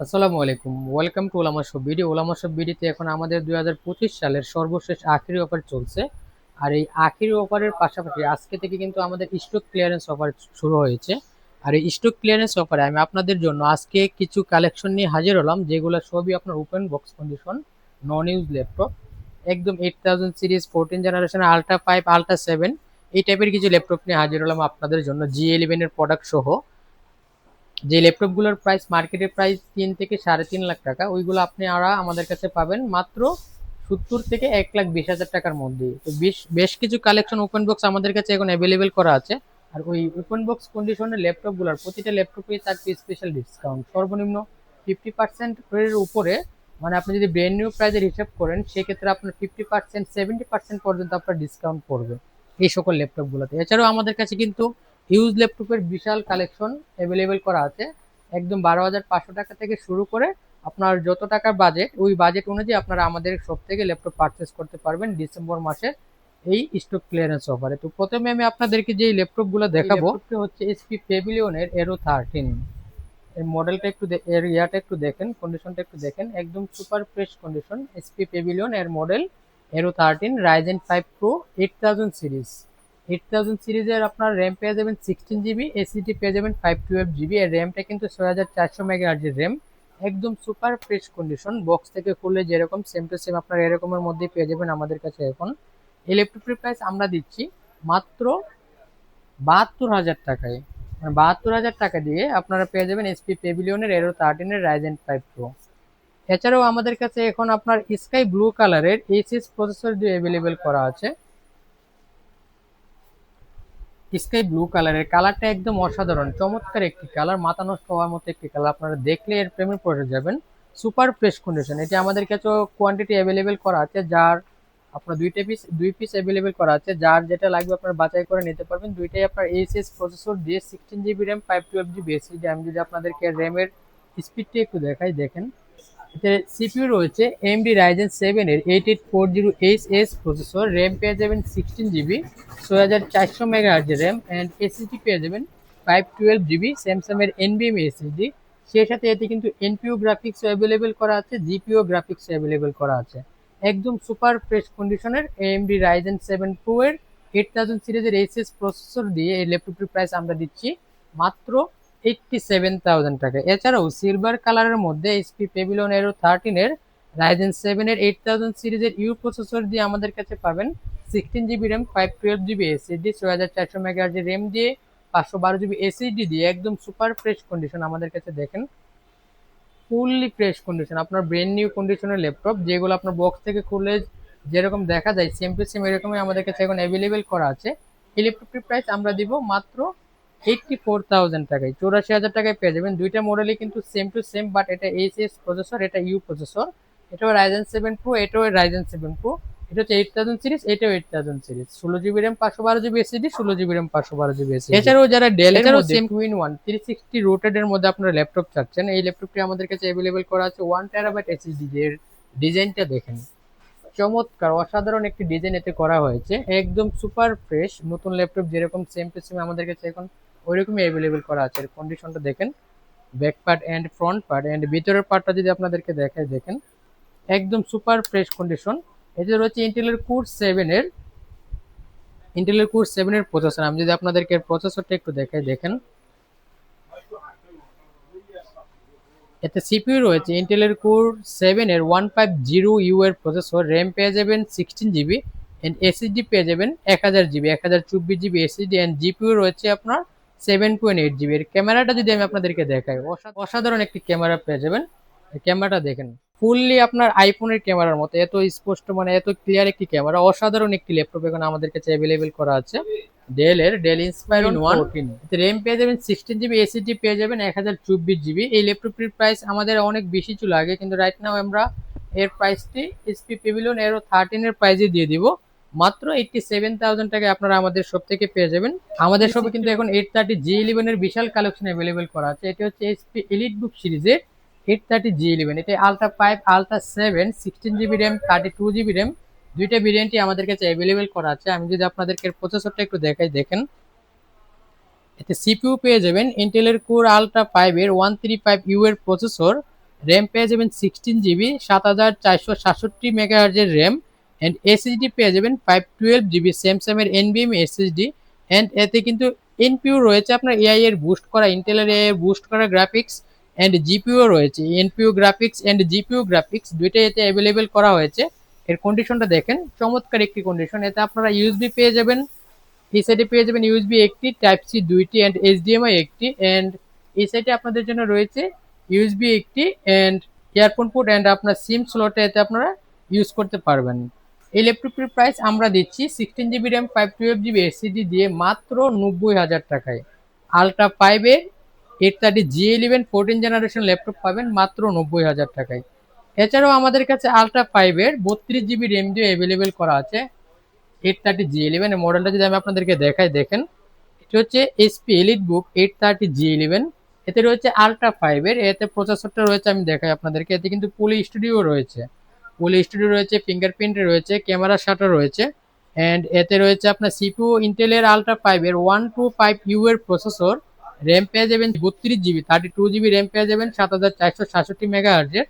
আসসালামু আলাইকুম, welcome to ওলামা শপ ভিডিও। ওলামা শপ ভিডিওতে এখন আমাদের 2025 সালের সর্বশেষ আখেরি অফার চলছে। আর এই আখেরি অফারের পাশাপাশি আজকে থেকে কিন্তু আমাদের স্টক ক্লিয়ারেন্স অফার শুরু হয়েছে। আর এই স্টক ক্লিয়ারেন্স অফারে আমি আপনাদের জন্য আজকে কিছু কালেকশন নিয়ে হাজির হলাম, যেগুলো সবই আপনার ওপেন বক্স কন্ডিশন, নন ইউজ ল্যাপটপ। একদম 8000 সিরিজ 14 জেনারেশন আলট্রা 5 আলট্রা 7 এই টাইপের কিছু ল্যাপটপ নিয়ে হাজির হলাম আপনাদের জন্য, G11 এর প্রোডাক্ট সহ। যে ল্যাপটপগুলোর প্রাইস মার্কেটের প্রাইস 3 থেকে 3.5 লাখ টাকা, ওইগুলো আপনি আমাদের কাছে পাবেন মাত্র 70 থেকে 1,20,000 টাকার মধ্যে। তো বেশ কিছু কালেকশন ওপেন বক্স আমাদের কাছে এখন অ্যাভেলেবেল করা আছে। আর ওই ওপেন বক্স কন্ডিশনের ল্যাপটপগুলোর প্রতিটা ল্যাপটপে থাকবে স্পেশাল ডিসকাউন্ট সর্বনিম্ন 50% এর উপরে। মানে আপনি যদি ব্র্যান্ড নিউ প্রাইজের হিসাব করেন, সেক্ষেত্রে আপনার 50% 70% পর্যন্ত আপনার ডিসকাউন্ট পড়বে এই সকল ল্যাপটপগুলোতে। এছাড়াও আমাদের কাছে কিন্তু হিউজ ল্যাপটপের বিশাল কালেকশন অ্যাভেলেবেল করা আছে। একদম 12,500 টাকা থেকে শুরু করে আপনার যত টাকার বাজেট, ওই বাজেট অনুযায়ী আপনারা আমাদের শপ থেকে ল্যাপটপ পারচেস করতে পারবেন ডিসেম্বর মাসের এই স্টক ক্লিয়ারেন্স অফারে। তো প্রথমে আমি আপনাদেরকে যে ল্যাপটপগুলো দেখাবো হচ্ছে এসপি পেভিলিয়নের এরো 13। এর মডেলটা এর ইয়াটা একটু দেখেন, কন্ডিশনটা একটু দেখেন, একদম super fresh condition. SP Pavilion এর মডেল এরো 13 রাইজেন 5 প্রো 8000 সিরিজ। 8000 সিরিজের আপনার র্যাম পেয়ে যাবেন 16 জিবি, এসএসডি পেয়ে যাবেন 512 জিবি। এর র্যামটা কিন্তু 6400 মেগাহার্জের র্যাম। একদম সুপার ফ্রেশ কন্ডিশন, বক্স থেকে খুললে যেরকম সেম টু সেম আপনার এরকমের মধ্যেই পেয়ে যাবেন আমাদের কাছে। এখন এই ল্যাপটপটির প্রাইস আমরা দিচ্ছি মাত্র 72,000 টাকায়। মানে 72,000 টাকা দিয়ে আপনারা পেয়ে যাবেন এসপি পেভিলিয়নের এরো 13 রাইজেন 5 প্রো। এছাড়াও আমাদের কাছে এখন আপনার স্কাই ব্লু কালারের এইচএস প্রসেসর দিয়ে অ্যাভেলেবেল করা আছে। স্কাই ব্লু কালারের কালারটা একদম অসাধারণ, চমৎকার একটি কালার, মাথা নষ্ট হওয়ার মতো একটি কালার। আপনারা দেখলে এর প্রেমে পড়ে যাবেন। সুপার ফ্রেশ কন্ডিশন, এটি আমাদের কাছে কোয়ান্টিটি অ্যাভেলেবেল করা আছে। যার আপনার দুই পিস অ্যাভেলেবেল করা আছে, যার যেটা লাগবে আপনারা বাছাই করে নিতে পারবেন। দুইটাই আপনার এইচএস প্রসেসর দিয়ে 16 জিবি র্যাম 512 জিবি এসএসডি। আমি যদি আপনাদেরকে র্যামের স্পিডটা একটু দেখাই, দেখেন এতে সিপিইউ রয়েছে AMD Ryzen 7 এর 8840HS প্রসেসর। র্যাম পেয়ে যাবেন 16 GB, 6400 megahertz RAM, and SSD পেয়ে যাবেন 512 জিবি স্যামসাং এর NVMe এসএসডি। সেই সাথে এতে কিন্তু এনপিইউ গ্রাফিক্স অ্যাভেলেবেল করা আছে, জিপিইউ গ্রাফিক্স অ্যাভেলেবেল করা আছে। একদম সুপার ফ্রেশ কন্ডিশনের AMD Ryzen 7 Pro এর 8000 সিরিজের এইচএস প্রসেসর দিয়ে এই ল্যাপটপটির প্রাইস আমরা দিচ্ছি মাত্র 87,000 টাকা। এছাড়াও সিলভার কালারের মধ্যে এসপি পেভিলিয়ন এরো 13 এর রাইজেন 7 এর 8000 সিরিজের ইউ প্রসেসর দিয়ে আমাদের কাছে পাবেন 16 GB RAM 512 GB SSD, 6400 megahertz RAM দিয়ে 512 জিবি এসএসডি দিয়ে একদম সুপার ফ্রেশ কন্ডিশন আমাদের কাছে। দেখেন ফুললি ফ্রেশ কন্ডিশন, আপনার ব্র্যান্ড নিউ কন্ডিশনের ল্যাপটপ, যেগুলো আপনার বক্স থেকে খুলে যেরকম দেখা যায় সেম টু সেম এরকমই আমাদের কাছে এখন অ্যাভেলেবেল করা আছে। এই ল্যাপটপটির প্রাইস আমরা দিব মাত্র 84,000 টাকায়, 84,000 টাকায় পেয়ে যাবেন। দুইটা মডেলই কিন্তু সেম টু সেম, বাট এটা এইচএস প্রসেসর, এটা ইউ প্রসেসর। এটাও রাইজেন 7 প্রো, এটাও রাইজেন 7 প্রো। এটা হচ্ছে 8000 সিরিজ, এটাও 8000 series. 16 GB RAM 512 GB SSD, 16 GB RAM 512 GB SSD. এছাড়াও যারা ডেলের মধ্যে সেম টু ইন ওয়ান 360 রোটেড এর মধ্যে আপনারা ল্যাপটপ চাচ্ছেন, এই ল্যাপটপটি আমাদের কাছে অ্যাভেলেবেল করা আছে 1 টেরাবাইট এসএসডি। এর ডিজাইনটা দেখেন, চমৎকার অসাধারণ একটি ডিজাইন এতে করা হয়েছে। একদম সুপার ফ্রেশ নতুন ল্যাপটপ যেরকম সেম টু সেম আমাদের কাছে এখন ওইরকমই অ্যাভেলেবেল করা আছে। এর কন্ডিশনটা দেখেন, back part and front part and ভিতরের পার্টটা যদি আপনাদেরকে দেখায়, দেখেন একদম সুপার ফ্রেশ কন্ডিশন। এতে রয়েছে ইন্টেলের কোর 7 এর প্রসেসর। আমি যদি আপনাদেরকে প্রসেসরটা একটু দেখাই, দেখেন এতে সিপিইউ রয়েছে ইন্টেলের কোর 7 এর 150U এর প্রসেসর। র্যাম পেয়ে যাবেন 16 জিবি, এন্ড এসএসডি পেয়ে যাবেন 1000 GB, 1024 GB SSD, and GPU রয়েছে আপনার 7.8 জিবি। এর ক্যামেরাটা যদি আমি আপনাদেরকে দেখাই, অসাধারণ একটি ক্যামেরা পেয়ে যাবেন। ক্যামেরাটা দেখেন ফুললি আপনার আইফোনের ক্যামেরার মতো, এত স্পষ্ট, মানে এত ক্লিয়ার একটি ক্যামেরা। অসাধারণ একটি ল্যাপটপ এখন আমাদের কাছে অ্যাভেলেবেল করা আছে। ডেল ইন্সপায়রন 14, র্যাম পেয়ে যাবেন 16 জিবি, এসএসডি পেয়ে যাবেন 1024 জিবি। এই ল্যাপটপটির প্রাইস আমাদের অনেক বেশি ছিল আগে, কিন্তু রাইট নাও আমরা এর প্রাইসটি এসপি পেভিলিয়ন এরো 13 এর প্রাইসে দিয়ে দিব মাত্র 87,000 টাকায়। আপনারা আমাদের শপ থেকে পেয়ে যাবেন। আমাদের শপে কিন্তু এখন 830G11 এর বিশাল কালেকশন অ্যাভেলেবেল করা আছে। এটি হচ্ছে এসপি এলিট বুক সিরিজের 830G11। এটা ultra 5 ultra 7 16 GB RAM 32 GB RAM, দুইটা ভেরিয়েন্টই আমাদের কাছে অ্যাভেলেবেল করা আছে। আমি যদি আপনাদেরকে প্রসেসরটা একটু দেখাই, দেখেন এতে সিপিইউ পেয়ে যাবেন ইন্টেলের কোর আলট্রা 5 এর 135U এর প্রসেসর। র্যাম পেয়ে যাবেন 16 জিবি 7467 মেগাহার্জের র্যাম, অ্যান্ড এসএসডি পেয়ে যাবেন 512 জিবি স্যামসাংয়ের এনভিএমই এসএসডি। অ্যান্ড এতে কিন্তু এনপিইউ রয়েছে আপনার এআই এর বুস্ট করা, ইন্টেলের এআই এর বুস্ট করা গ্রাফিক্স, অ্যান্ড জিপিইউ রয়েছে, NPU graphics and GPU graphics দুইটাই এতে অ্যাভেলেবেল করা হয়েছে। এর কন্ডিশনটা দেখেন, চমৎকার একটি কন্ডিশন। এতে আপনারা ইউএসবি পেয়ে যাবেন, এই সাইডে পেয়ে যাবেন ইউএসবি একটি, টাইপ সি দুইটি, অ্যান্ড এইচডিএমআই একটি, অ্যান্ড এই সাইডে আপনাদের জন্য রয়েছে ইউএসবি একটি অ্যান্ড ইয়ারফোন পোর্ট, অ্যান্ড আপনার সিম স্লটে এতে আপনারা ইউজ করতে পারবেন। এই ল্যাপটপটির প্রাইস আমরা দিচ্ছি 16 জিবি র্যাম 512 জিবি এসএসডি দিয়ে মাত্র 90,000 টাকায়। আলট্রা 5-এর 830 G11 14 জেনারেশন ল্যাপটপ পাবেন মাত্র 90,000 টাকায়। এছাড়াও আমাদের কাছে আলট্রা 5-এর 32 জিবি র্যাম দিয়ে অ্যাভেলেবেল করা আছে 830 G11। এই মডেলটা যদি আমি আপনাদেরকে দেখাই, দেখেন এটি হচ্ছে এসপি এলিট বুক 830 G11। এতে রয়েছে আলট্রা 5-এর, এতে প্রসেসরটা রয়েছে, আমি দেখাই আপনাদেরকে। এতে কিন্তু পলি স্টুডিও রয়েছে, পলি স্টুডিও রয়েছে, ফিঙ্গারপ্রিন্ট রয়েছে, ক্যামেরা শাটার রয়েছে, অ্যান্ড এতে রয়েছে আপনার সিপিইউ ইন্টেলের আলট্রা 5-এর 125U এর প্রসেসর। র্যাম পেয়ে যাবেন 32 জিবি 32 জিবি র্যাম পেয়ে যাবেন 7467 মেগাহার্জের,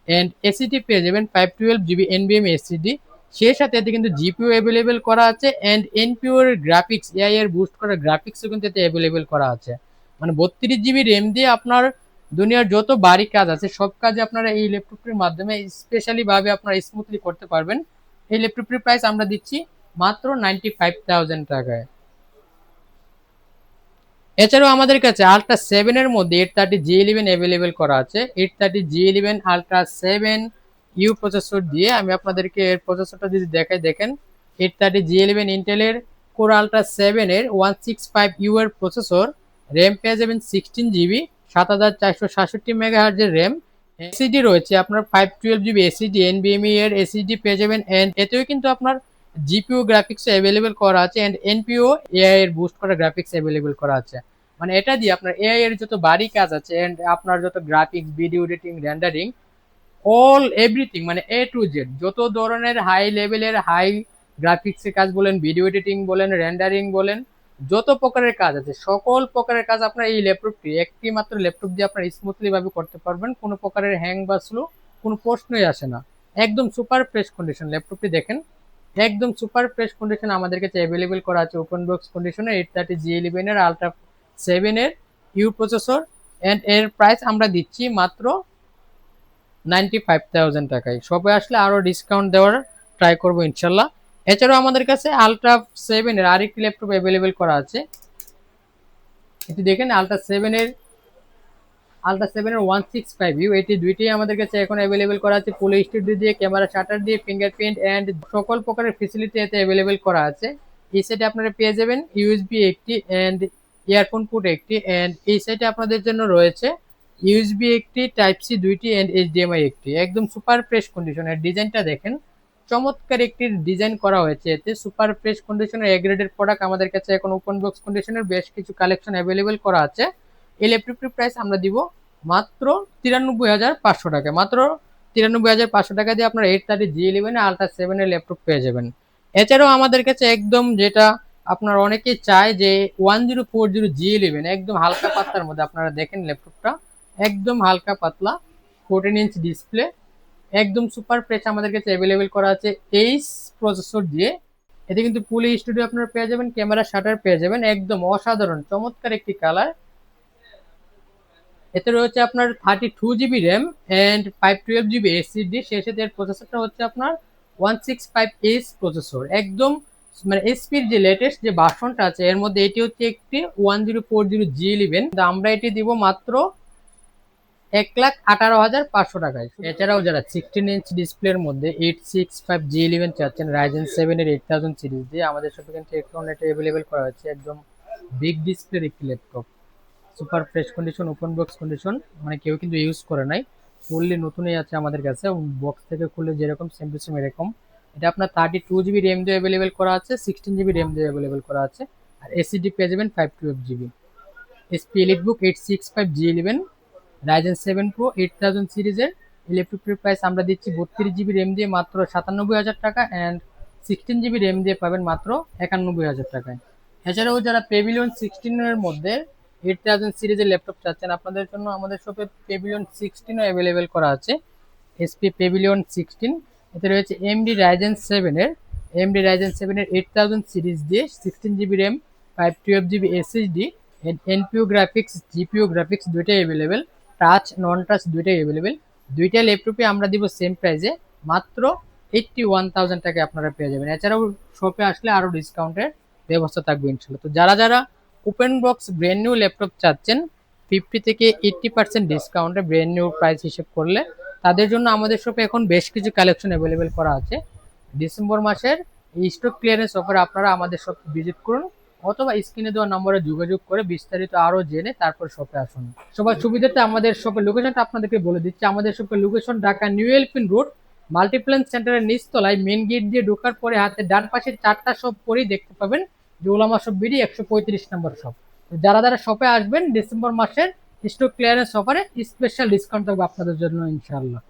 অ্যান্ড এসিডি পেয়ে যাবেন 512 জিবি এনভিএমই এসিডি। সেই সাথে এতে কিন্তু জিপিইউ অ্যাভেলেবেল করা আছে, অ্যান্ড এনপিইউ এর গ্রাফিক্স, এআই এর বুস্ট করা গ্রাফিক্সও কিন্তু এতে অ্যাভেলেবেল করা আছে। মানে 32 জিবি র্যাম দিয়ে আপনার দুনিয়ার যত বাড়ি কাজ আছে সব কাজে আপনারা এই ল্যাপটপটির মাধ্যমে স্পেশালি ভাবে আপনারা স্মুথলি করতে পারবেন। এই ল্যাপটপটির প্রাইস আমরা দিচ্ছি মাত্র 95,000 টাকায়। এছাড়াও আমাদের কাছে আলট্রা 7-এর মধ্যে 830 G11 অ্যাভেলেবেল করা আছে। 830 G11 আলট্রা 7 ইউ প্রসেসর দিয়ে আমি আপনাদেরকে এর প্রসেসরটা যদি দেখাই, দেখেন 830 G11 ইন্টেলের কোর আলট্রা 7-এর 165U এর প্রসেসর। র্যাম পেয়ে যাবেন 16 জিবি 7467 মেগাহার্জের র্যাম। এসিডি রয়েছে আপনার 512 জিবি এসিডি এনভিএমই এর এসিডি পেয়ে যাবেন, অ্যান্ড এতেও কিন্তু আপনার জিপিইউ গ্রাফিক্স অ্যাভেলেবেল করা আছে, অ্যান্ড এনপিইউ এআই এর বুস্ট করা গ্রাফিক্স অ্যাভেলেবেল করা আছে। মানে এটা দিয়ে আপনার এআই এর যত বাড়ি কাজ আছে, অ্যান্ড আপনার যত graphics, video editing, rendering, all everything, মানে এ টু জেড যত ধরনের হাই লেভেলের হাই গ্রাফিক্সের কাজ বলেন, ভিডিও এডিটিং বলেন, রেন্ডারিং বলেন, যত প্রকারের কাজ আছে সকল প্রকারের কাজ আপনার এই ল্যাপটপটি, একটি মাত্র ল্যাপটপ দিয়ে আপনারা স্মুথলি ভাবে করতে পারবেন। কোনো প্রকারের হ্যাং বা স্লো কোনো প্রশ্নই আসে না। একদম সুপার ফ্রেশ কন্ডিশন ল্যাপটপটি দেখেন, একদম সুপার ফ্রেশ কন্ডিশন আমাদের কাছে অ্যাভেলেবেল করা আছে ওপেন বক্স কন্ডিশনে 830 G11 এর আলট্রা 7-এর ইউ প্রসেসর, অ্যান্ড এর প্রাইস আমরা দিচ্ছি মাত্র 95,000 টাকায়। শপে আসলে আরও ডিসকাউন্ট দেওয়ার ট্রাই করবো ইনশাল্লাহ। এছাড়াও আমাদের কাছে আলট্রা 7-এর আরেকটি ল্যাপটপ অ্যাভেলেবেল করা আছে। এটি দেখেন আলট্রা 7-এর 165U, এটি দুইটাই আমাদের কাছে এখন অ্যাভেলেবেল করা আছে। ফুল স্টুডিও দিয়ে, ক্যামেরা শাটার দিয়ে, ফিঙ্গারপ্রিন্ট অ্যান্ড সকল প্রকারের ফেসিলিটি এতে অ্যাভেলেবেল করা আছে। এই সাইডে আপনারা পেয়ে যাবেন ইউএসবি একটি অ্যান্ড ইয়ারফোন পোর্ট একটি, অ্যান্ড এই সাইডে আপনাদের জন্য রয়েছে ইউএসবি একটি, টাইপ সি দুইটি, অ্যান্ড এইচডিএমআই একটি। একদম সুপার ফ্রেশ কন্ডিশনের ডিজাইনটা দেখেন, চমৎকার একটি ডিজাইন করা হয়েছে। এতে সুপার ফ্রেশ কন্ডিশনের এ গ্রেডের প্রোডাক্ট আমাদের কাছে এখন ওপেন বক্স কন্ডিশনের বেশ কিছু কালেকশন অ্যাভেলেবেল করা আছে। এই ল্যাপটপটির প্রাইস আমরা দিব মাত্র 93,500 টাকা। মাত্র 93,500 টাকা দিয়ে আপনার 830 G11 আলট্রা 7-এর ল্যাপটপ পেয়ে যাবেন। এছাড়াও আমাদের কাছে একদম যেটা আপনার অনেকেই চায় যে 1040G11 একদম হালকা পাতলার মধ্যে, আপনারা দেখেন ল্যাপটপটা একদম হালকা পাতলা, 14 ইঞ্চ ডিসপ্লে, একদম সুপার ফ্রেশ আমাদের কাছে অ্যাভেলেবেল করা আছে এই প্রসেসর দিয়ে। এতে কিন্তু ফুল স্টুডিও আপনারা পেয়ে যাবেন, ক্যামেরা শাটার পেয়ে যাবেন, একদম অসাধারণ চমৎকার একটি কালার। এতে রয়েছে আপনার 32 GB RAM and 512 GB SSD. সেই সাথে এর প্রসেসরটা হচ্ছে আপনার 165H প্রসেসর, একদম মানে এসপির যে লেটেস্ট যে ভার্সনটা আছে এর মধ্যে এটি হচ্ছে একটি 1040G11। আমরা এটি দিব মাত্র 1,18,500 টাকায়। এছাড়াও যারা 16 ইঞ্চ ডিসপ্লের মধ্যে 865G11 চাচ্ছেন রাইজেন 7-এর 8000 সিরিজ দিয়ে, আমাদের সাথে কিন্তু এখন এটা অ্যাভেলেবেল করা হয়েছে। একদম বিগ ডিসপ্লের একটি laptop, super fresh condition, open box condition, মানে কেউ কিন্তু ইউজ করে নাই, ফুললি নতুনই আছে আমাদের কাছে। বক্স থেকে খুললে যেরকম সেম টু সেম এরকম। এটা আপনার 32 জিবি র্যাম দিয়ে অ্যাভেলেবেল করা আছে, 16 জিবি র্যাম দিয়ে অ্যাভেলেবেল করা আছে, আর এসিডি পেয়ে যাবেন 512 জিবি। এসপি এলিট বুক 865G11 রাইজেন 7 প্রো 8000 সিরিজের ল্যাপটপটির প্রাইস আমরা দিচ্ছি 32 জিবি র্যাম দিয়ে মাত্র 97,000 টাকা, অ্যান্ড 16 জিবি র্যাম দিয়ে পাবেন মাত্র 91,000 টাকায়। এছাড়াও যারা পেভিলিয়ন 16-এর মধ্যে 8000 সিরিজের ল্যাপটপ চাচ্ছেন, আপনাদের জন্য আমাদের শপে পেভিলিয়ন 16ও অ্যাভেলেবেল করা আছে। এসপি পেভিলিয়ন 16, এতে রয়েছে এমডি রাইজেন 7 এর 8000 সিরিজ দিয়ে 16 GB RAM, 512 GB SSD, NPU graphics, GPU graphics দুইটাই অ্যাভেলেবেল, টাচ নন টাচ দুইটাই অ্যাভেলেবেল। দুইটা ল্যাপটপে আমরা দিব সেম প্রাইসে, মাত্র 81,000 টাকায় আপনারা পেয়ে যাবেন। এছাড়াও শপে আসলে আরও ডিসকাউন্টের ব্যবস্থা থাকবে ইনশাল্লাহ। তো যারা যারা open box brand new laptop চাচ্ছেন 50 থেকে 80% ডিসকাউন্টে ব্র্যান্ড নিউ প্রাইস হিসেব করলে, তাদের জন্য আমাদের শপে এখন বেশ কিছু কালেকশন অ্যাভেলেবেল করা আছে। ডিসেম্বর মাসের এই স্টক ক্লিয়ারেন্স অফারে আপনারা আমাদের শপ ভিজিট করুন, অথবা স্ক্রিনে দেওয়া নম্বরে যোগাযোগ করে বিস্তারিত আরও জেনে তারপর শপে আসুন। সবার সুবিধাতে আমাদের শপের লোকেশনটা আপনাদেরকে বলে দিচ্ছি। আমাদের শপের location Dhaka new Elephant road, Multiplan সেন্টারের নিচতলায়, মেন গেট দিয়ে ঢোকার পরে হাতে ডান পাশে 4টা শপ পরেই দেখতে পাবেন যে ওলামা শপ বিডি 135 নম্বর শপ। যারা যারা শপে আসবেন ডিসেম্বর মাসের স্টক ক্লিয়ারেন্স অফারে স্পেশাল ডিসকাউন্ট থাকবে আপনাদের জন্য ইনশাআল্লাহ।